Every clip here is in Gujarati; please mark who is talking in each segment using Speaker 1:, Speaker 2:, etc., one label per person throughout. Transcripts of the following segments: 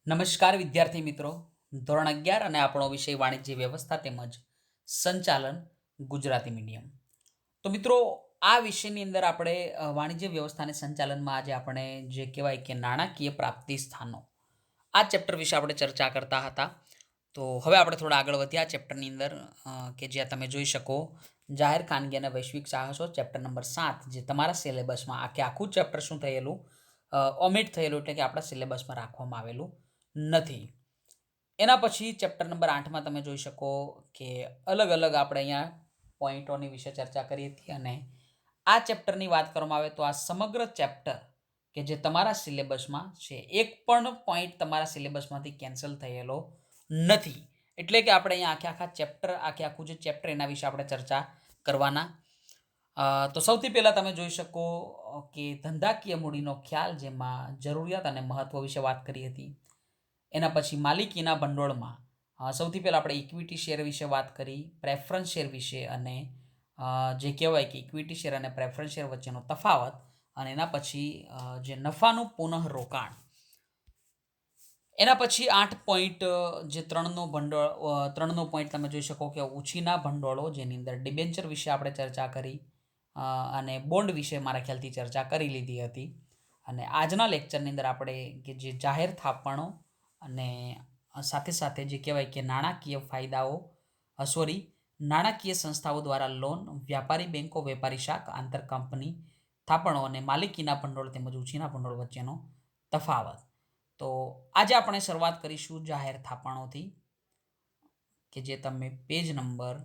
Speaker 1: નમસ્કાર વિદ્યાર્થી મિત્રો. ધોરણ 11 અને આપણો વિષય વાણિજ્ય વ્યવસ્થા તેમજ સંચાલન ગુજરાતી મીડિયમ. તો મિત્રો, આ વિષયની અંદર આપણે વાણિજ્ય વ્યવસ્થા અને સંચાલનમાં આજે આપણે જે કહેવાય કે નાણાકીય પ્રાપ્તિ સ્થાનો, આ ચેપ્ટર વિશે આપણે ચર્ચા કરતા હતા. તો હવે આપણે થોડા આગળ વધ્યા ચેપ્ટરની અંદર, કે જ્યાં તમે જોઈ શકો જાહેર ખાનગી અને વૈશ્વિક સાહસો ચેપ્ટર નંબર 7, જે તમારા સિલેબસમાં આખું ચેપ્ટર શું થયેલું, ઓમિટ થયેલું, એટલે કે આપણા સિલેબસમાં રાખવામાં આવેલું નથી. એના પછી ચેપ્ટર નંબર 8માં તમે જોઈ શકો કે અલગ અલગ આપણે અહીંયા પોઈન્ટોની વિશે ચર્ચા કરી હતી. અને આ ચેપ્ટરની વાત કરવામાં આવે તો આ સમગ્ર ચેપ્ટર કે જે તમારા સિલેબસમાં છે, એક પણ પોઈન્ટ તમારા સિલેબસમાંથી કેન્સલ થયેલો નથી. એટલે કે આપણે અહીંયા આખું જે ચેપ્ટર એના વિશે આપણે ચર્ચા કરવાના. તો સૌથી પહેલાં તમે જોઈ શકો કે ધંધાકીય મૂડીનો ખ્યાલ, જેમાં જરૂરિયાત અને મહત્વ વિશે વાત કરી હતી. એના પછી માલિકીના ભંડોળમાં સૌથી પહેલાં આપણે ઇક્વિટી શેર વિશે વાત કરી, પ્રેફરન્સ શેર વિશે, અને જે કહેવાય કે ઇક્વિટી શેર અને પ્રેફરન્સ શેર વચ્ચેનો તફાવત, અને એના પછી જે નફાનું પુનઃ રોકાણ. એના પછી 8 પોઈન્ટ, જે ત્રણનો પોઈન્ટ તમે જોઈ શકો કે ઉછીના ભંડોળો, જેની અંદર ડિબેન્ચર વિશે આપણે ચર્ચા કરી અને બોન્ડ વિશે મારા ખ્યાલથી ચર્ચા કરી લીધી હતી. અને આજના લેક્ચરની અંદર આપણે કે જે જાહેર થાપણો અને સાથે સાથે જે કહેવાય કે નાણાકીય સંસ્થાઓ દ્વારા લોન, વ્યાપારી બેંકો, વેપારી શાખ, આંતર કંપની થાપણો અને માલિકીના ભંડોળ તેમજ ઉછીના ભંડોળ વચ્ચેનો તફાવત. તો આજે આપણે શરૂઆત કરીશું જાહેર થાપણોથી, કે જે તમે પેજ નંબર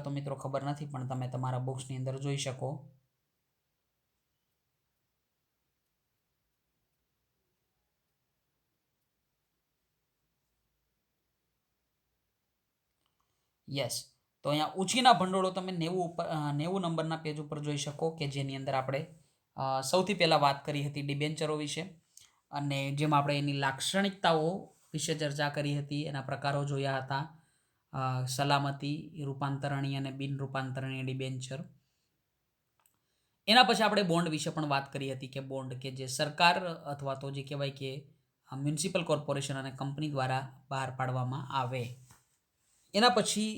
Speaker 1: તો મિત્રો ખબર નથી, પણ તમે તમારા બુક્સની અંદર જોઈ શકો. યસ, તો અહીંયા ઉછીના ભંડોળો તમે 90 નંબરના પેજ ઉપર જોઈ શકો, કે જેની અંદર આપણે સૌથી પહેલાં વાત કરી હતી ડિબેન્ચરો વિશે, અને જેમાં આપણે એની લાક્ષણિકતાઓ વિશે ચર્ચા કરી હતી, એના પ્રકારો જોયા હતા: સલામતી, રૂપાંતરણીય અને બિન રૂપાંતરણીય ડિબેન્ચર. એના પછી આપણે બોન્ડ વિશે પણ વાત કરી હતી, કે બોન્ડ કે જે સરકાર અથવા તો જે કહેવાય કે મ્યુનિસિપલ કોર્પોરેશન અને કંપની દ્વારા બહાર પાડવામાં આવે. એના પછી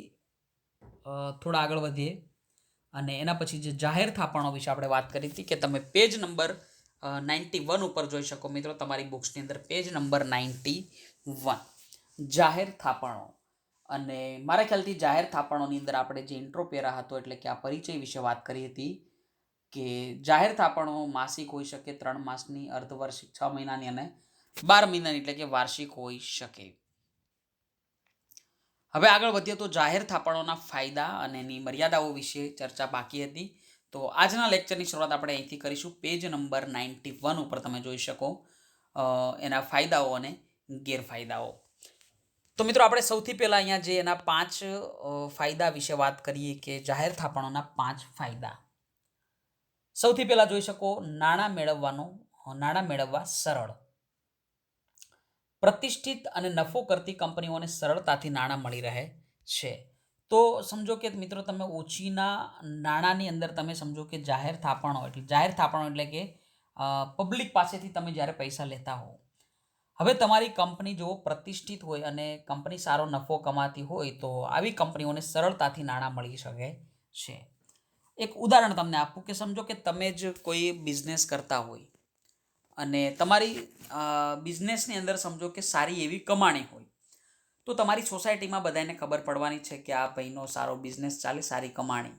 Speaker 1: થોડા આગળ વધીએ, અને એના પછી જે જાહેર થાપણો વિશે આપણે વાત કરી હતી, કે તમે પેજ નંબર 91 ઉપર જોઈ શકો મિત્રો, તમારી બુક્સની અંદર પેજ નંબર 91, જાહેર થાપણો. અને મારા ખ્યાલથી જાહેર થાપણોની અંદર આપણે જે ઇન્ટ્રો પેરા હતો, એટલે કે આ પરિચય વિશે વાત કરી હતી, કે જાહેર થાપણો માસિક હોઈ શકે, 3 માસની, અર્ધવાર્ષિક 6 મહિનાની અને 12 મહિનાની, એટલે કે વાર્ષિક હોઈ શકે. હવે આગળ વધીએ તો જાહેર થાપણોના ફાયદા અને એની મર્યાદાઓ વિશે ચર્ચા બાકી હતી. તો આજના લેક્ચરની શરૂઆત આપણે અહીંથી કરીશું. પેજ નંબર 91 ઉપર તમે જોઈ શકો એના ફાયદાઓ અને ગેરફાયદાઓ. તો મિત્રો, આપણે સૌથી પહેલાં અહીંયા જે એના 5 ફાયદા વિશે વાત કરીએ, કે જાહેર થાપણોના 5 ફાયદા. સૌથી પહેલાં જોઈ શકો નાણાં મેળવવા સરળ. પ્રતિષ્ઠિત અને નફો કરતી કંપનીઓને સરળતાથી નાણાં મળી રહે છે. તો સમજો કે મિત્રો, તમે ઓછીના નાણાંની અંદર તમે સમજો કે જાહેર થાપણો એટલે કે પબ્લિક પાસેથી તમે જ્યારે પૈસા લેતા હો. હવે તમારી કંપની જો પ્રતિષ્ઠિત હોય અને કંપની સારો નફો કમાતી હોય, તો આવી કંપનીઓને સરળતાથી નાણાં મળી શકે છે. એક ઉદાહરણ તમને આપું, કે સમજો કે તમે જ કોઈ બિઝનેસ કરતા હોય અને તમારી બિઝનેસની અંદર સમજો કે સારી એવી કમાણી હોય, તો તમારી સોસાયટીમાં બધાને ખબર પડવાની છે કે આ ભાઈનો સારો બિઝનેસ ચાલે, સારી કમાણી.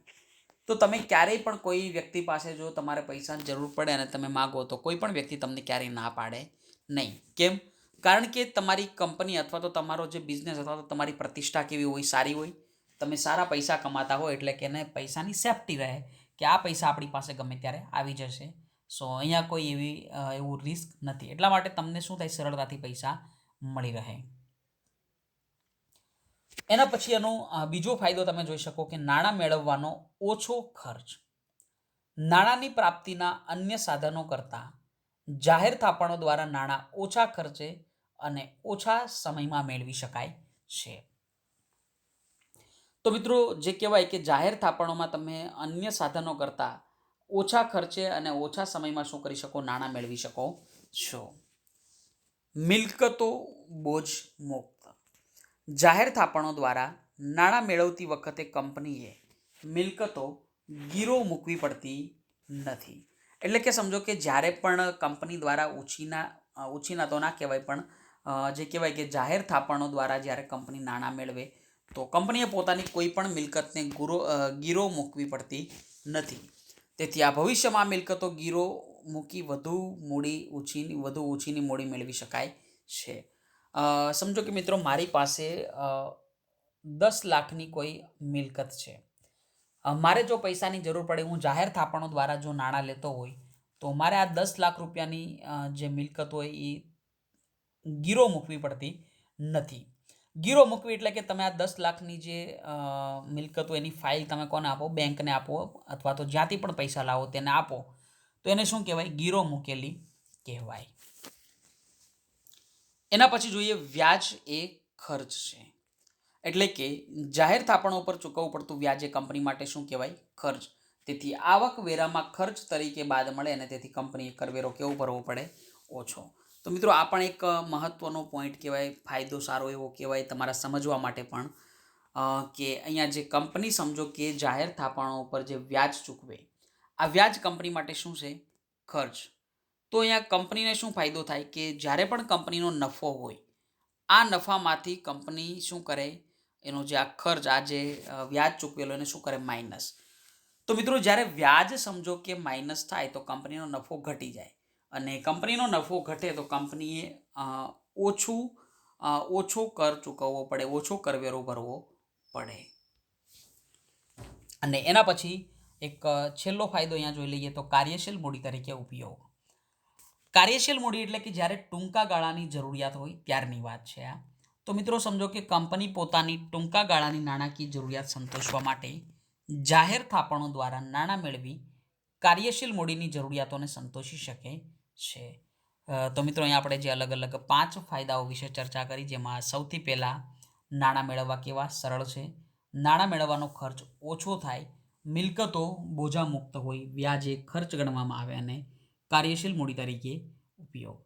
Speaker 1: તો તમે ક્યારેય પણ કોઈ વ્યક્તિ પાસે જો તમારે પૈસાની જરૂર પડે અને તમે માગો, તો કોઈ પણ વ્યક્તિ તમને ક્યારેય ના પાડે નહીં. કેમ? કારણ કે તમારી કંપની અથવા તો તમારો જે બિઝનેસ અથવા તો તમારી પ્રતિષ્ઠા કેવી હોય, સારી હોય, તમે સારા પૈસા કમાતા હોય, એટલે કે એને પૈસાની સેફ્ટી રહે, કે આ પૈસા આપણી પાસે ગમે ત્યારે આવી જશે. સો અહીંયા કોઈ એવું રિસ્ક નથી, એટલા માટે તમને શું થાય, સરળતાથી પૈસા મળી રહે. એના પછી એનો બીજો ફાયદો તમે જોઈ શકો કે નાણાં મેળવવાનો ઓછો ખર્ચ. નાણાંની પ્રાપ્તિના અન્ય સાધનો કરતાં જાહેર થાપણો દ્વારા નાણાં ઓછા ખર્ચે અને ઓછા સમયમાં મેળવી શકાય છે. તો મિત્રો જે કહેવાય કે જાહેર થાપણોમાં તમે અન્ય સાધનો કરતાં ઓછા ખર્ચે અને ઓછા સમયમાં શું કરી શકો, નાણાં મેળવી શકો છો. મિલકતો બોજ મુક્ત. જાહેર થાપણો દ્વારા નાણાં મેળવતી વખતે કંપનીએ મિલકતો ગીરો મૂકવી પડતી નથી. એટલે કે સમજો કે જ્યારે પણ કંપની દ્વારા ઉછીના તો ના કહેવાય પણ જે કહેવાય કે જાહેર થાપણો દ્વારા જ્યારે કંપની નાણાં મેળવે તો કંપનીએ પોતાની કોઈ પણ મિલકતને ગીરો મૂકવી પડતી નથી. તેથી આ ભવિષ્યમાં મિલકતો ગીરો મૂકી વધુ ઓછીની મૂડી મેળવી શકાય છે. સમજો કે મિત્રો મારી પાસે 10 લાખની કોઈ મિલકત છે. મારે જો પૈસાની જરૂર પડે, હું જાહેર થાપણો દ્વારા જો નાણાં લેતો હોય તો મારે આ 10 લાખ રૂપિયાની જે મિલકત હોય એ ગીરો મૂકવી પડતી નથી. ગીરો મૂકવી એટલે કે તમે આ 10 લાખની જે મિલકત હોય એની ફાઇલ તમે કોને આપો, બેંકને આપો, અથવા તો જ્યાંથી પણ પૈસા લાવો તેને આપો, તો એને શું કહેવાય, ગીરો મૂકેલી કહેવાય. એના પછી જોઈએ વ્યાજ એ ખર્ચ છે. એટલે કે જાહેર થાપણો પર ચૂકવવું પડતું વ્યાજ એ કંપની માટે શું કહેવાય, ખર્ચ. તેથી આવકવેરામાં ખર્ચ તરીકે બાદ મળે અને તેથી કંપનીએ કરવેરો કેવો ભરવો પડે, ઓછો. તો મિત્રો આ પણ એક મહત્વનો પોઈન્ટ કહેવાય, ફાયદો સારો એવો કહેવાય તમારા સમજવા માટે પણ, કે અહીંયા જે કંપની સમજો કે જાહેર થાપણો ઉપર જે વ્યાજ ચૂકવે, આ વ્યાજ કંપની માટે શું છે, ખર્ચ. તો અહીંયા કંપનીને શું ફાયદો થાય કે જ્યારે પણ કંપનીનો નફો હોય, આ નફામાંથી કંપની શું કરે, એનો જે આ ખર્ચ, આ જે વ્યાજ ચૂકવેલો એને શું કરે, માઇનસ. તો મિત્રો જ્યારે વ્યાજ સમજો કે માઇનસ થાય તો કંપનીનો નફો ઘટી જાય, અને કંપનીનો નફો ઘટે તો કંપનીએ ઓછો કર ચૂકવવો પડે, ઓછો કરવેરો ભરવો પડે. અને એના પછી એક છેલ્લો ફાયદો અહીંયા જોઈ લઈએ તો કાર્યશીલ મૂડી તરીકે ઉપયોગ. કાર્યશીલ મૂડી એટલે કે જ્યારે ટૂંકા ગાળાની જરૂરિયાત હોય ત્યારની વાત છે આ. તો મિત્રો સમજો કે કંપની પોતાની ટૂંકા ગાળાની નાણાકીય જરૂરિયાત સંતોષવા માટે જાહેર થાપણો દ્વારા નાણાં મેળવી કાર્યશીલ મૂડીની જરૂરિયાતોને સંતોષી શકે છે. તો મિત્રો અહીંયા આપણે જે અલગ અલગ 5 ફાયદાઓ વિશે ચર્ચા કરી, જેમાં સૌથી પહેલાં નાણાં મેળવવા કેવા સરળ છે, નાણાં મેળવવાનો ખર્ચ ઓછો થાય, મિલકતો બોજા મુક્ત હોય, વ્યાજે ખર્ચ ગણવામાં આવે અને કાર્યશીલ મૂડી તરીકે ઉપયોગ.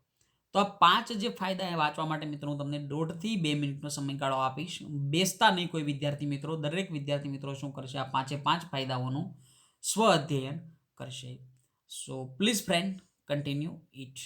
Speaker 1: તો આ 5 જે ફાયદા એ વાંચવા માટે મિત્રો હું તમને 1.5 થી 2 મિનિટનો સમયગાળો આપીશ. બેસતા નહીં કોઈ વિદ્યાર્થી મિત્રો, દરેક વિદ્યાર્થી મિત્રો શું કરશે, આ 5 ફાયદાઓનું સ્વ અધ્યયન કરશે. So please friend, continue it.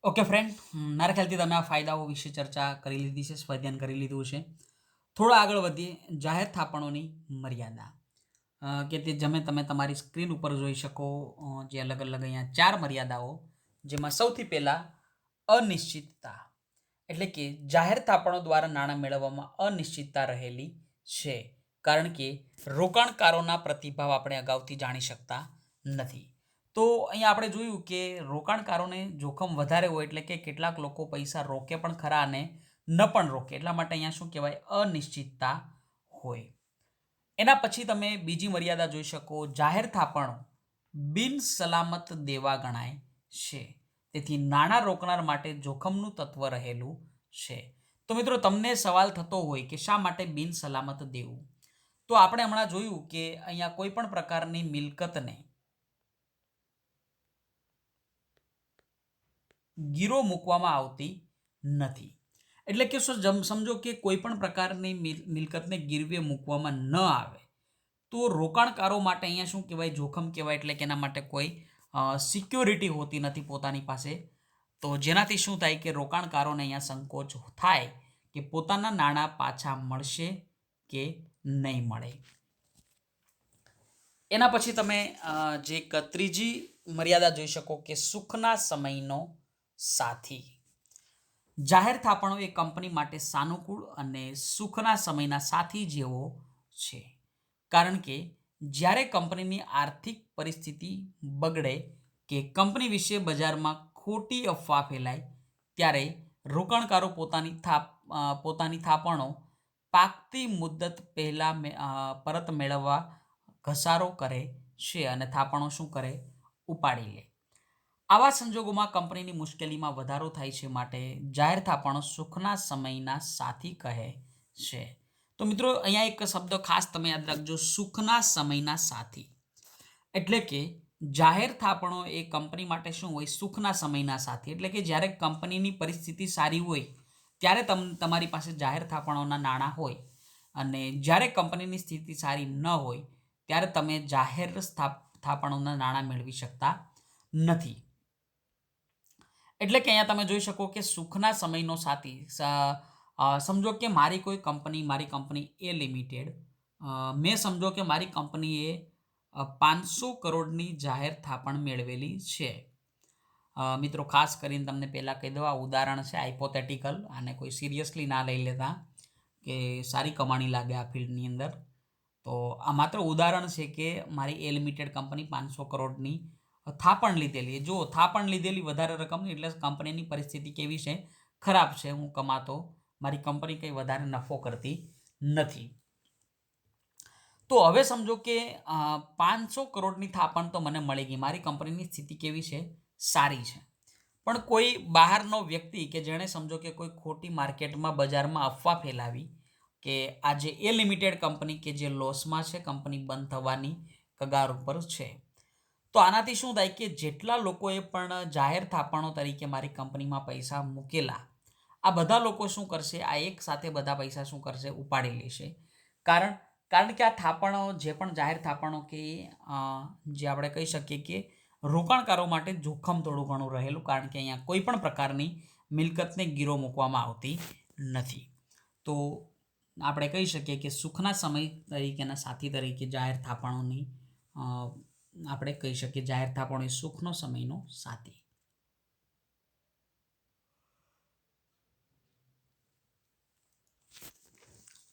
Speaker 1: Okay friend, મારા ખ્યાલથી તમે આ ફાયદાઓ વિશે ચર્ચા કરી લીધી છે, સ્વાધ્યાયન કરી લીધું છે. થોડા આગળ વધીએ. જાહેર થાપણોની મર્યાદા, કે તે તમે તમારી સ્ક્રીન ઉપર જોઈ શકો, જે અલગ અલગ અહીંયા 4 મર્યાદાઓ, જેમાં સૌથી પહેલાં અનિશ્ચિતતા, એટલે કે જાહેર થાપણો દ્વારા નાણાં મેળવવામાં અનિશ્ચિતતા રહેલી છે, કારણ કે રોકાણકારોના પ્રતિભાવ આપણે અગાઉથી જાણી શકતા નથી. તો અહીંયા આપણે જોયું કે રોકાણકારોને જોખમ વધારે હોય, એટલે કે કેટલાક લોકો પૈસા રોકે પણ ખરા અને ન પણ રોકે, એટલા માટે અહીંયા શું કહેવાય, અનિશ્ચિતતા હોય. એના પછી તમે બીજી મર્યાદા જોઈ શકો, જાહેર થાપણો બિન સલામત દેવા ગણાય છે, તેથી નાણાં રોકનાર માટે જોખમનું તત્વ રહેલું છે. તો મિત્રો, તમને સવાલ થતો હોય કે શા માટે બિન સલામત દેવું, તો આપણે હમણાં જોયું કે અહીંયા કોઈ પણ પ્રકારની મિલકતને ગીરો મૂકવામાં આવતી નથી. એટલે કે સમજો કે કોઈ પણ પ્રકારની મિલકતને ગીરવે મૂકવામાં ન આવે તો રોકાણકારો માટે અહીંયા શું કહેવાય, જોખમ કહેવાય. એટલે કે એના માટે કોઈ સિક્યોરિટી હોતી નથી પોતાની પાસે. તો જેનાથી શું થાય કે રોકાણકારોને અહીંયા સંકોચ થાય કે પોતાના નાણાં પાછા મળશે કે નહીં મળે. એના પછી તમે જે ત્રીજી મર્યાદા જોઈ શકો કે સુખના સમયનો સાથી. જાહેર થાપણો એ કંપની માટે સાનુકૂળ અને સુખના સમયના સાથી જેવો છે, કારણ કે જ્યારે કંપનીની આર્થિક પરિસ્થિતિ બગડે કે કંપની વિશે બજારમાં ખોટી અફવા ફેલાય, ત્યારે રોકાણકારો પોતાની થાપણો પાકતી મુદ્દત પહેલાં પરત મેળવવા ઘસારો કરે છે અને થાપણો શું કરે, ઉપાડી લે. આવા સંજોગોમાં કંપનીની મુશ્કેલીમાં વધારો થાય છે, માટે જાહેર થાપણો સુખના સમયના સાથી કહે છે. તો મિત્રો, અહીંયા એક શબ્દ ખાસ તમે યાદ રાખજો, સુખના સમયના સાથી. એટલે કે જાહેર થાપણો એ કંપની માટે શું હોય, સુખના સમયના સાથી. એટલે કે જ્યારે કંપનીની પરિસ્થિતિ સારી હોય ત્યારે તમારી પાસે જાહેર થાપણોના નાણાં હોય, અને જ્યારે કંપનીની સ્થિતિ સારી ન હોય ત્યારે તમે જાહેર થાપણોના નાણાં મેળવી શકતા નથી. એટલે કે અહીંયા તમે જોઈ શકો કે સુખના સમયનો સાથી. સમજો કે મારી કંપની એ લિમિટેડ, મેં સમજો કે મારી કંપનીએ 500 કરોડની જાહેર થાપણ મેળવેલી છે. મિત્રો, ખાસ કરીને તમને પહેલાં કહી દઉં, આ ઉદાહરણ છે, હાઇપોથેટિકલ, આને કોઈ સિરિયસલી ના લઈ લેતા કે સારી કમાણી લાગે આ ફિલ્ડની અંદર. તો આ માત્ર ઉદાહરણ છે કે મારી એ લિમિટેડ કંપની 500 કરોડની થાપણ લીધેલી. જો થાપણ લીધેલી વધારે રકમની, એટલે કંપનીની પરિસ્થિતિ કેવી છે, ખરાબ છે, હું કમાતો, મારી કંપની કંઈ વધારે નફો કરતી નથી. તો હવે સમજો કે 500 કરોડની થાપણ તો મને મળી ગઈ, મારી કંપનીની સ્થિતિ કેવી છે, સારી છે. પણ કોઈ બહારનો વ્યક્તિ કે જેણે સમજો કે કોઈ ખોટી માર્કેટમાં બજારમાં અફવા ફેલાવી કે આજે એ લિમિટેડ કંપની કે જે લોસમાં છે, કંપની બંધ થવાની કગાર ઉપર છે, તો આનાથી શું થાય કે જેટલા લોકોએ પણ જાહેર થાપણો તરીકે મારી કંપનીમાં પૈસા મૂકેલા, આ બધા લોકો શું કરશે, આ એક સાથે બધા પૈસા શું કરશે, ઉપાડી લેશે. કારણ કે આ થાપણો, જે પણ જાહેર થાપણો કે જે આપણે કહી શકીએ કે રોકાણકારો માટે જોખમ થોડું ઘણું રહેલું, કારણ કે અહીંયા કોઈ પણ પ્રકારની મિલકતને ગીરો મૂકવામાં આવતી નથી. તો આપણે કહી શકીએ કે સુખના સમય તરીકેના સાથી તરીકે જાહેર થાપણોની આપણે કહી શકીએ, જાહેર થાપણો એ સુખનો સમયનો સાથી.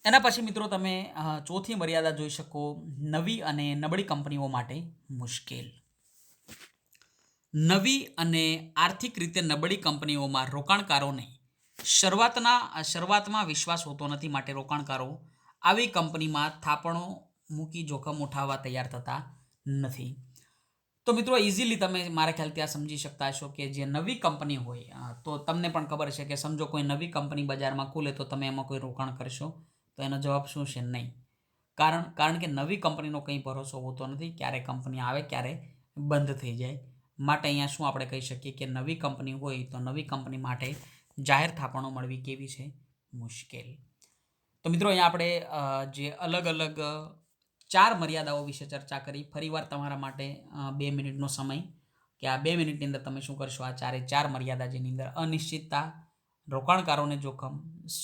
Speaker 1: એના પછી મિત્રો તમે ચોથી મર્યાદા જોઈ શકો, નવી અને નબળી કંપનીઓ માટે મુશ્કેલ. નવી અને આર્થિક રીતે નબળી કંપનીઓમાં રોકાણકારોને શરૂઆતમાં વિશ્વાસ હોતો નથી, માટે રોકાણકારો આવી કંપનીમાં થાપણો મૂકી જોખમ ઉઠાવવા તૈયાર થતા નથી. તો મિત્રો, ઇઝીલી તમે મારા ખ્યાલથી આ સમજી શકતા હશો કે જે નવી કંપની હોય, તો તમને પણ ખબર છે કે સમજો કોઈ નવી કંપની બજારમાં ખુલે તો તમે એમાં કોઈ રોકાણ કરશો, તો એનો જવાબ શું છે, નહીં. કારણ કે નવી કંપનીનો કંઈ ભરોસો હોતો નથી, ક્યારે કંપની આવે ક્યારે બંધ થઈ જાય. માટે અહીંયા શું આપણે કહી શકીએ કે નવી કંપની હોય તો નવી કંપની માટે જાહેર થાપણો મળવી કેવી છે, મુશ્કેલ. તો મિત્રો, અહીંયા આપણે જે અલગ અલગ 4 મર્યાદાઓ વિશે ચર્ચા કરી. ફરીવાર તમારા માટે 2 મિનિટનો સમય. કે આ 2 મિનિટની અંદર તમે શું કરશો? આ ચારે ચાર મર્યાદા જેની અંદર અનિશ્ચિતતા, રોકાણકારોને જોખમ,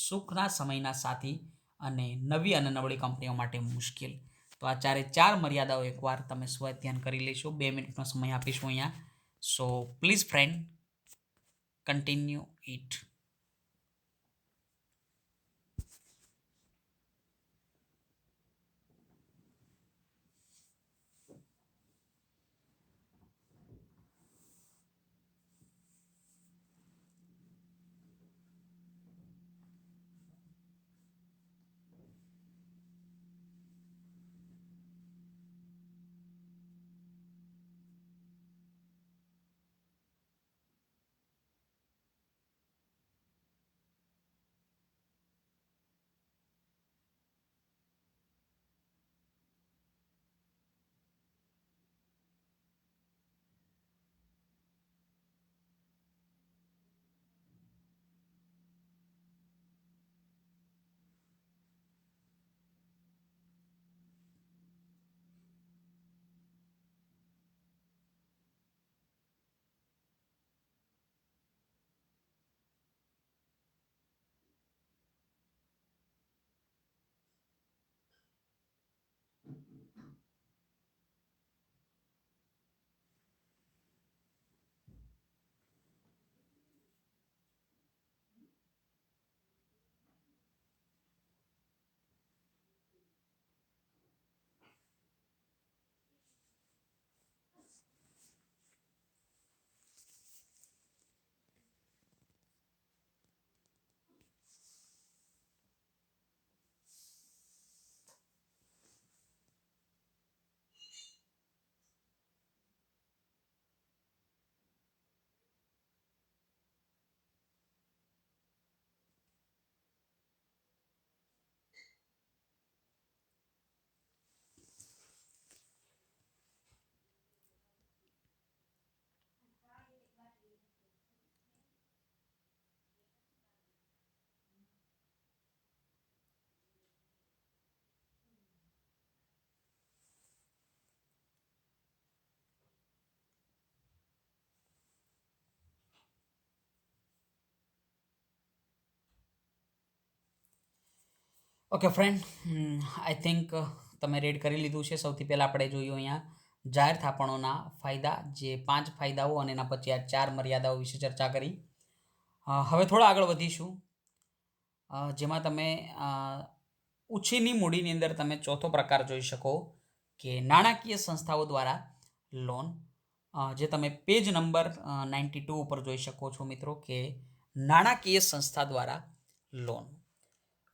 Speaker 1: સુખના સમયના સાથી અને નવી અને નબળી કંપનીઓ માટે મુશ્કેલ. તો આ ચારે ચાર મર્યાદાઓ એકવાર તમે સ્વધ્યાન કરી લેશો. 2 મિનિટનો સમય આપીશું અહીંયા. So please friend, continue it. Okay friend, I think તમે રેડ કરી લીધું છે. સૌથી પહેલાં આપણે જોયું અહીંયા જાહેર થાપણોના ફાયદા, જે 5 ફાયદાઓ અને એના પછી આ 4 મર્યાદાઓ વિશે ચર્ચા કરી. હવે થોડા આગળ વધીશું, જેમાં તમે ઉછીની મૂડીની અંદર તમે ચોથો પ્રકાર જોઈ શકો કે નાણાકીય સંસ્થાઓ દ્વારા લોન, જે તમે પેજ નંબર 92 ઉપર જોઈ શકો છો મિત્રો, કે નાણાકીય સંસ્થા દ્વારા લોન.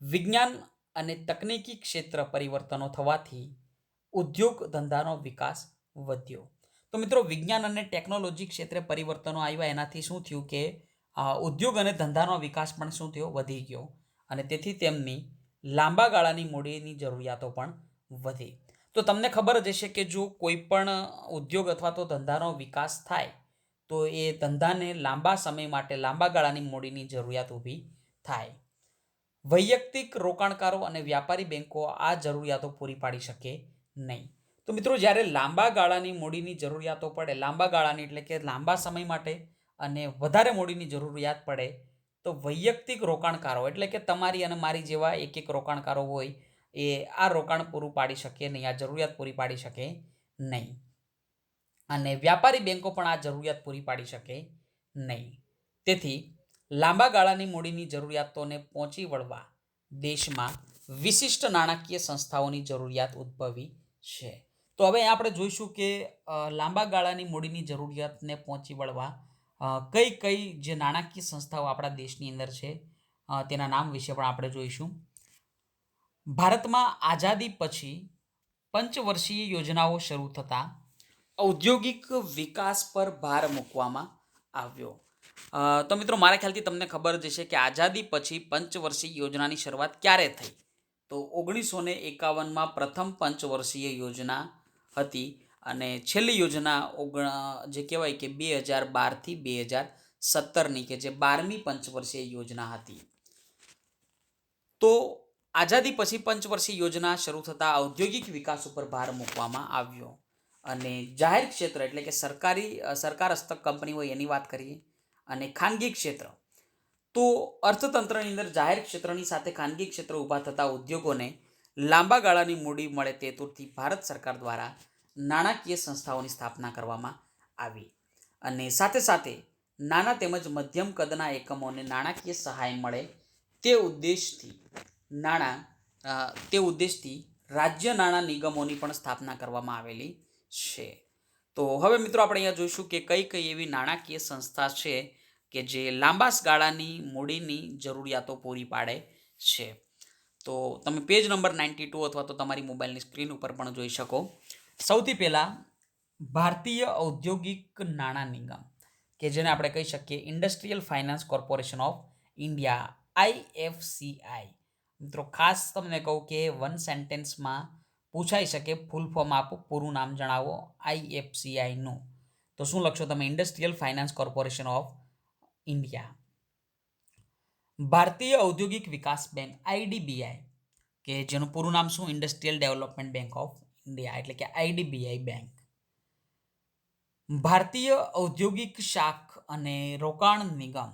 Speaker 1: વિજ્ઞાન અને તકનીકી ક્ષેત્ર પરિવર્તનો થવાથી ઉદ્યોગ ધંધાનો વિકાસ વધ્યો. તો મિત્રો, વિજ્ઞાન અને ટેકનોલોજી ક્ષેત્રે પરિવર્તનો આવ્યા, એનાથી શું થયું કે ઉદ્યોગ અને ધંધાનો વિકાસ પણ શું થયો? વધી ગયો. અને તેથી તેમની લાંબા ગાળાની મૂડીની જરૂરિયાતો પણ વધી. તો તમને ખબર જ હશે કે જો કોઈ પણ ઉદ્યોગ અથવા તો ધંધાનો વિકાસ થાય તો એ ધંધાને લાંબા સમય માટે લાંબા ગાળાની મૂડીની જરૂરિયાત ઊભી થાય. વૈયક્તિક રોકાણકારો અને વ્યાપારી બેંકો આ જરૂરિયાતો પૂરી પાડી શકે નહીં. તો મિત્રો, જ્યારે લાંબા ગાળાની મૂડીની જરૂરિયાતો પડે, લાંબા ગાળાની એટલે કે લાંબા સમય માટે અને વધારે મૂડીની જરૂરિયાત પડે, તો વૈયક્તિક રોકાણકારો એટલે કે તમારી અને મારી જેવા એક એક રોકાણકારો હોય, એ આ રોકાણ પૂરું પાડી શકે નહીં, આ જરૂરિયાત પૂરી પાડી શકે નહીં. અને વ્યાપારી બેંકો પણ આ જરૂરિયાત પૂરી પાડી શકે નહીં. તેથી લાંબા ગાળાની મૂડીની જરૂરિયાતોને પહોંચી વળવા દેશમાં વિશિષ્ટ નાણાકીય સંસ્થાઓની જરૂરિયાત ઉદ્ભવી છે. તો હવે આપણે જોઈશું કે લાંબા ગાળાની મૂડીની જરૂરિયાતને પહોંચી વળવા કઈ કઈ જે નાણાકીય સંસ્થાઓ આપણા દેશની અંદર છે તેના નામ વિશે પણ આપણે જોઈશું. ભારતમાં આઝાદી પછી પંચવર્ષીય યોજનાઓ શરૂ થતાં ઔદ્યોગિક વિકાસ પર ભાર મૂકવામાં આવ્યો. તો મિત્રો, મારા ખ્યાલથી તમને ખબર જ હશે કે આઝાદી પછી પંચવર્ષીય યોજનાની શરૂઆત ક્યારે થઈ? તો 1951માં પ્રથમ પંચવર્ષીય યોજના હતી અને છેલ્લી યોજના જે કહેવાય કે 2012થી 2017ની, કે જે 12મી પંચવર્ષીય યોજના હતી. તો આઝાદી પછી પંચવર્ષીય યોજના શરૂ થતાં ઔદ્યોગિક વિકાસ ઉપર ભાર મૂકવામાં આવ્યો. અને જાહેર ક્ષેત્ર એટલે કે સરકાર હસ્તક કંપની હોય એની વાત કરીએ, અને ખાનગી ક્ષેત્ર તો અર્થતંત્રની અંદર જાહેર ક્ષેત્રની સાથે ખાનગી ક્ષેત્ર ઊભા થતા ઉદ્યોગોને લાંબા ગાળાની મૂડી મળે તે હેતુથી ભારત સરકાર દ્વારા નાણાકીય સંસ્થાઓની સ્થાપના કરવામાં આવી. અને સાથે સાથે નાના તેમજ મધ્યમ કદના એકમોને નાણાકીય સહાય મળે તે ઉદ્દેશથી રાજ્ય નાણાં નિગમોની પણ સ્થાપના કરવામાં આવેલી છે. તો હવે મિત્રો આપણે અહીંયા જોઈશું કે કઈ કઈ એવી નાણાકીય સંસ્થા છે કે જે લાંબા ગાળાની મૂડીની જરૂરિયાતો પૂરી પાડે છે. તો તમે પેજ નંબર 92 અથવા તો તમારી મોબાઈલની સ્ક્રીન ઉપર પણ જોઈ શકો. સૌથી પહેલાં ભારતીય ઔદ્યોગિક નાણાં નિગમ, કે જેને આપણે કહી શકીએ industrial finance corporation of India, IFCI. મિત્રો ખાસ તમને કહું કે વન સેન્ટેન્સમાં પૂછાઈ શકે, ફૂલ ફોર્મ આપો, પૂરું નામ જણાવો IFCIનું, તો શું લખશો તમે? Industrial finance corporation of India. ભારતીય ઔદ્યોગિક વિકાસ બેંક IDBI, કે જેનું પૂરું નામ શું? Industrial development bank of India, એટલે કે IDBI બેંક. ભારતીય ઔદ્યોગિક શાખ અને રોકાણ નિગમ,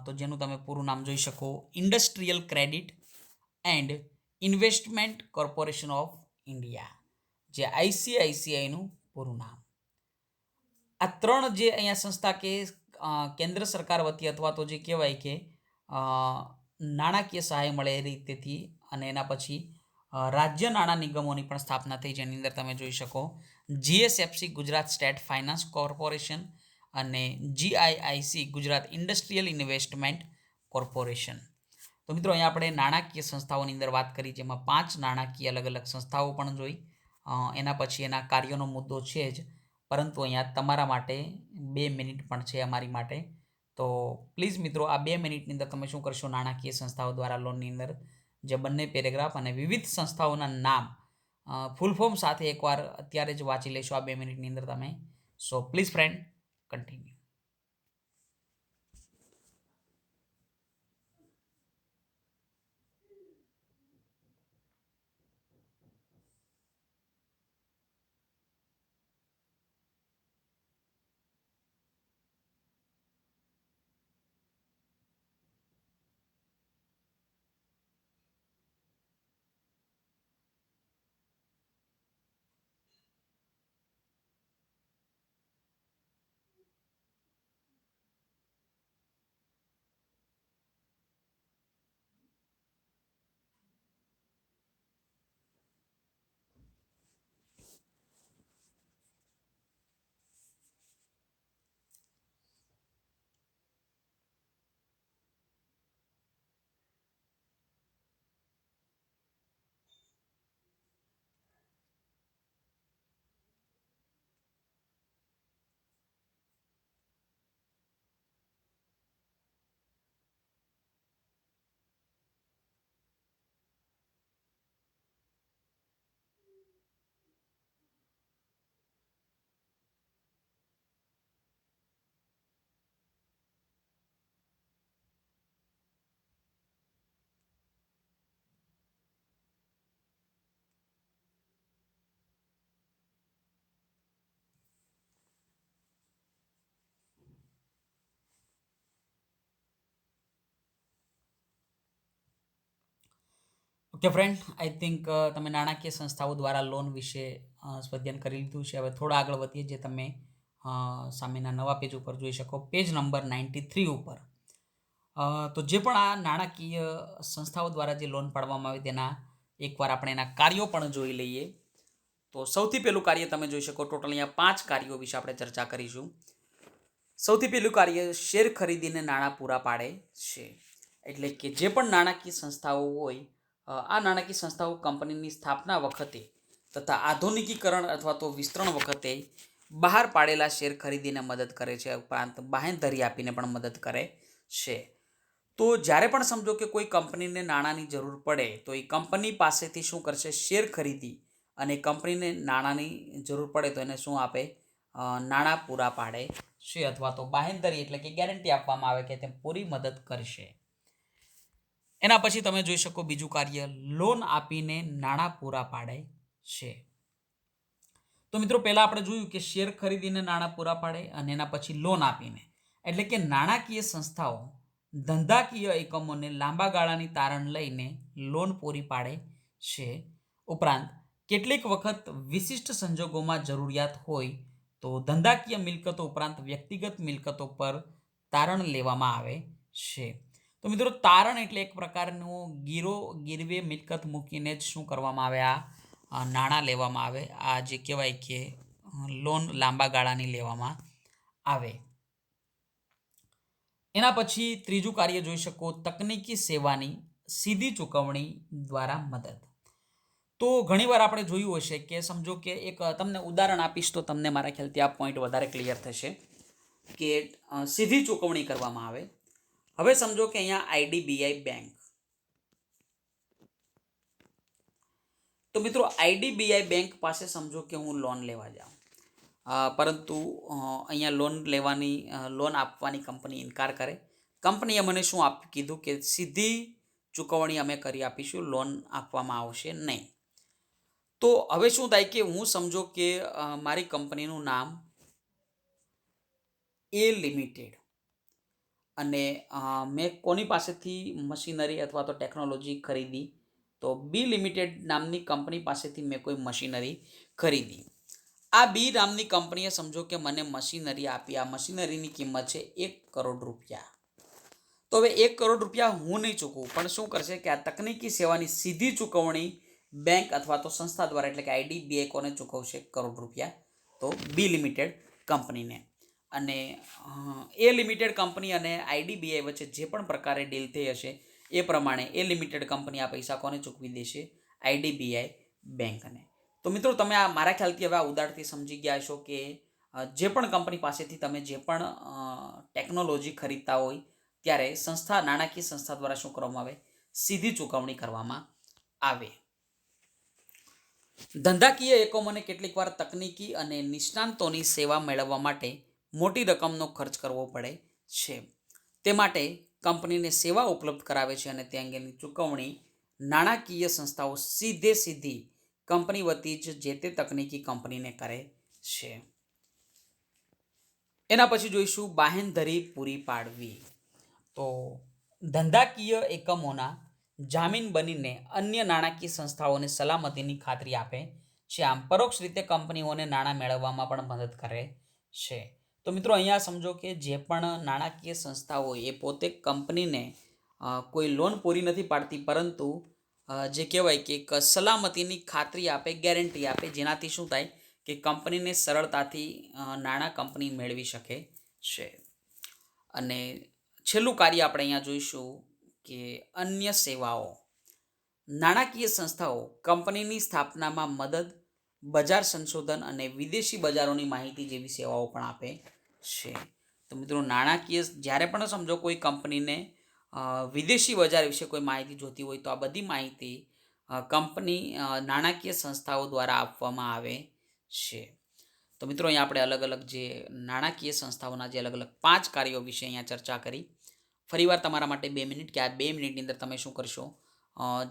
Speaker 1: તો જેનું તમે પૂરું નામ જોઈ શકો industrial credit and investment corporation of India, જે ICICIનું પૂરું નામ. આ ત્રણ જે અહીંયા સંસ્થા કે કેન્દ્ર સરકાર વતી અથવા તો જે કહેવાય કે નાણાકીય સહાય મળે એ રીતેથી, અને એના પછી રાજ્ય નાણાં નિગમોની પણ સ્થાપના થઈ, જેની અંદર તમે જોઈ શકો GSFC Gujarat state finance corporation અને GIIC Gujarat industrial investment corporation. તો મિત્રો અહીંયા આપણે નાણાકીય સંસ્થાઓની અંદર વાત કરી, જેમાં 5 નાણાકીય અલગ અલગ સંસ્થાઓ પણ જોઈ. એના પછી એના કાર્યોનો મુદ્દો છે જ, પરંતુ અહીંયા તમારા માટે 2 મિનિટ પણ છે અમારી માટે. તો પ્લીઝ મિત્રો આ 2 મિનિટની અંદર તમે શું કરશો? નાણાકીય સંસ્થાઓ દ્વારા લોનની અંદર જે બંને પેરેગ્રાફ અને વિવિધ સંસ્થાઓના નામ ફૂલ ફોર્મ સાથે એકવાર અત્યારે જ વાંચી લેશો આ 2 મિનિટની અંદર તમે. So please friend, continue. Okay friend, I think તમે નાણાકીય સંસ્થાઓ દ્વારા લોન વિશે સ્વાધ્યાયન કરી લીધું છે. હવે થોડા આગળ વધીએ, જે તમે સામેના નવા પેજ ઉપર જોઈ શકો, પેજ નંબર 93 ઉપર. તો જે પણ આ નાણાકીય સંસ્થાઓ દ્વારા જે લોન પાડવામાં આવે તેના એકવાર આપણે એના કાર્યો પણ જોઈ લઈએ. તો સૌથી પહેલું કાર્ય તમે જોઈ શકો, ટોટલ અહીંયા 5 કાર્યો વિશે આપણે ચર્ચા કરીશું. સૌથી પહેલું કાર્ય શેર ખરીદીને નાણાં પૂરા પાડે છે. એટલે કે જે પણ નાણાકીય સંસ્થાઓ હોય, આ નાણાકીય સંસ્થાઓ કંપનીની સ્થાપના વખતે તથા આધુનિકીકરણ અથવા તો વિસ્તરણ વખતે બહાર પાડેલા શેર ખરીદીને મદદ કરે છે, ઉપરાંત બાહેંધરી આપીને પણ મદદ કરે છે. તો જ્યારે પણ સમજો કે કોઈ કંપનીને નાણાંની જરૂર પડે તો એ કંપની પાસેથી શું કરશે? શેર ખરીદી અને કંપનીને નાણાંની જરૂર પડે તો એને શું આપે? નાણાં પૂરા પાડે છે, અથવા તો બાહેંધરી એટલે કે ગેરંટી આપવામાં આવે કે તે પૂરી મદદ કરશે. એના પછી તમે જોઈ શકો બીજું કાર્ય, લોન આપીને નાણાં પૂરા પાડે છે. તો મિત્રો પહેલાં આપણે જોયું કે શેર ખરીદીને નાણાં પૂરા પાડે અને એના પછી લોન આપીને, એટલે કે નાણાકીય સંસ્થાઓ ધંધાકીય એકમોને લાંબા ગાળાની તારણ લઈને લોન પૂરી પાડે છે. ઉપરાંત કેટલીક વખત વિશિષ્ટ સંજોગોમાં જરૂરિયાત હોય તો ધંધાકીય મિલકતો ઉપરાંત વ્યક્તિગત મિલકતો પર તારણ લેવામાં આવે છે. તો મિત્રો તારણ એટલે એક પ્રકારનું ગીરવે મિલકત મૂકીને જ શું કરવામાં આવે, આ નાણાં લેવામાં આવે. આ જે કહેવાય કે લોન લાંબા ગાળાની લેવામાં આવે. એના પછી ત્રીજું કાર્ય જોઈ શકો, તકનીકી સેવાની સીધી ચૂકવણી દ્વારા મદદ. તો ઘણીવાર આપણે જોયું હશે કે સમજો કે એક તમને ઉદાહરણ આપીશ તો તમને મારા ખ્યાલથી આ પોઈન્ટ વધારે ક્લિયર થશે કે સીધી ચૂકવણી કરવામાં આવે. હવે સમજો કે અહીંયા આઈડીબીઆઈ બેંક, તો મિત્રો આઈડીબીઆઈ બેંક પાસે સમજો કે હું લોન લેવા જાઉં, પરંતુ અહીંયા લોન આપવાની કંપની ઇનકાર કરે. કંપનીએ મને શું કીધું કે સીધી ચૂકવણી અમે કરી આપીશું, લોન આપવામાં આવશે નહીં. તો હવે શું થાય કે હું સમજો કે મારી કંપનીનું નામ એ લિમિટેડ, અને મેં કોની પાસેથી મશીનરી અથવા તો ટેકનોલોજી ખરીદી, તો બી લિમિટેડ નામની કંપની પાસેથી મેં કોઈ મશીનરી ખરીદી. આ બી નામની કંપનીએ સમજો કે મને મશીનરી આપી. આ મશીનરીની કિંમત છે 1 કરોડ રૂપિયા. તો હવે 1 કરોડ રૂપિયા હું નહીં ચૂકવું, પણ શું કરશે કે આ તકનીકી સેવાની સીધી ચૂકવણી બેંક અથવા તો સંસ્થા દ્વારા, એટલે કે આઈડીબીઆઈ કોને ચૂકવશે? 1 કરોડ રૂપિયા, તો બી લિમિટેડ કંપનીને. અને એ લિમિટેડ કંપની અને આઈડીબીઆઈ વચ્ચે જે પણ પ્રકારે ડીલ થઈ હશે એ પ્રમાણે એ લિમિટેડ કંપની આ પૈસા કોને ચૂકવી દેશે? આઈડીબીઆઈ બેંકને. તો મિત્રો તમે આ મારા ખ્યાલથી હવે આ ઉદાહરણથી સમજી ગયા છો કે જે પણ કંપની પાસેથી તમે જે પણ ટેકનોલોજી ખરીદતા હોય ત્યારે નાણાકીય સંસ્થા દ્વારા શું કરવામાં આવે? સીધી ચૂકવણી કરવામાં આવે. ધંધાકીય એકમોને કેટલીક વાર તકનીકી અને નિષ્ણાંતોની સેવા મેળવવા માટે મોટી રકમનો ખર્ચ કરવો પડે છે. તે માટે કંપનીને સેવા ઉપલબ્ધ કરાવે છે અને તે અંગેની ચૂકવણી નાણાકીય સંસ્થાઓ સીધી કંપની વતી જ જે તે તકનીકી કંપનીને કરે છે. એના પછી જોઈશું બાહેંધરી પૂરી પાડવી. તો ધંધાકીય એકમોના જામીન બનીને અન્ય નાણાકીય સંસ્થાઓને સલામતીની ખાતરી આપે છે. આમ પરોક્ષ રીતે કંપનીઓને નાણાં મેળવવામાં પણ મદદ કરે છે. તો મિત્રો અહીંયા સમજો કે જે પણ નાણાકીય સંસ્થા હોય એ પોતે કંપનીને કોઈ લોન પૂરી નથી પાડતી, પરંતુ જે કહેવાય કે એક સલામતીની ખાતરી આપે, ગેરંટી આપે, જેનાથી શું થાય કે કંપનીને સરળતાથી નાણાં કંપની મેળવી શકે છે. અને છેલ્લું કાર્ય આપણે અહીંયા જોઈશું કે અન્ય સેવાઓ. નાણાકીય સંસ્થાઓ કંપનીની સ્થાપનામાં મદદ, બજાર સંશોધન અને વિદેશી બજારોની માહિતી જેવી સેવાઓ પણ આપે છે. તો મિત્રો નાણાકીય જ્યારે પણ સમજો કોઈ કંપનીને વિદેશી બજાર વિશે કોઈ માહિતી જોતી હોય તો આ બધી માહિતી નાણાકીય સંસ્થાઓ દ્વારા આપવામાં આવે છે. તો મિત્રો અહીંયા આપણે અલગ અલગ જે નાણાકીય સંસ્થાઓના જે અલગ અલગ 5 કાર્યો વિશે અહીંયા ચર્ચા કરી. ફરીવાર તમારા માટે 2 મિનિટ, કે આ 2 મિનિટની અંદર તમે શું કરશો?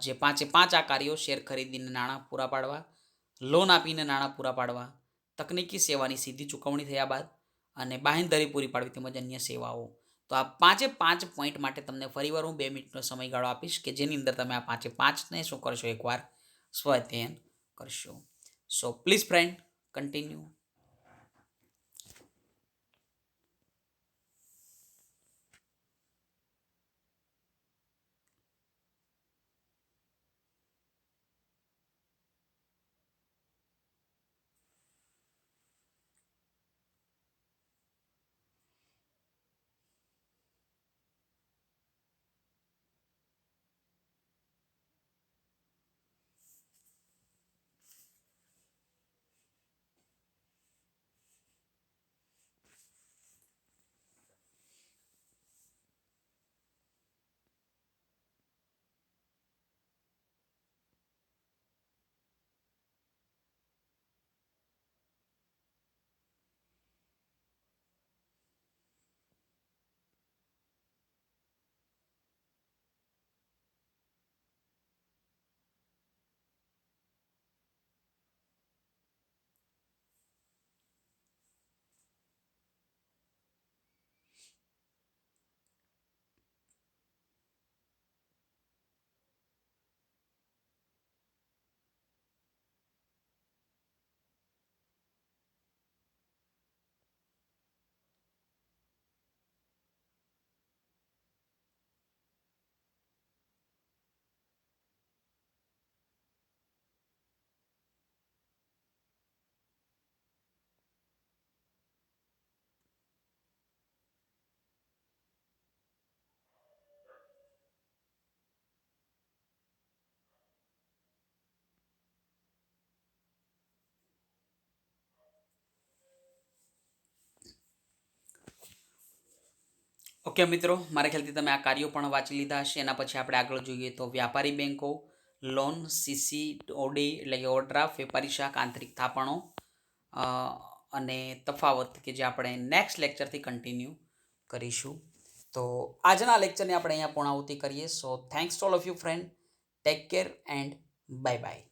Speaker 1: જે 5 આ કાર્યો, શેર ખરીદીને નાણાં પૂરા પાડવા, લોન આપીને નાણાં પૂરા પાડવા, તકનીકી સેવાની સીધી ચૂકવણી થયા બાદ, અને બાહેંધરી પૂરી પાડવી તેમજ અન્ય સેવાઓ. તો આ 5 પોઈન્ટ માટે તમને ફરીવાર હું 2 મિનિટનો સમયગાળો આપીશ કે જેની અંદર તમે આ 5ને શું કરશો? એકવાર સ્વાધ્યાયન કરશો. So please friend, continue. Okay મિત્રો, મારા ખ્યાલથી તમે આ કાર્યો પણ વાંચી લીધા હશે. એના પછી આપણે આગળ જોઈએ તો વ્યાપારી બેન્કો, લોન, સીસી, ઓડી એટલે કે ઓવરડ્રાફ્ટ, વેપારી શાખ, આંતરિક થાપણો અ, અને તફાવત કે જે આપણે નેક્સ્ટ લેક્ચરથી કન્ટિન્યુ કરીશું. તો આજના લેક્ચરની આપણે અહીંયા પૂર્ણાહુતિ કરીએ. સો thanks to all of you friend. Take care and bye bye.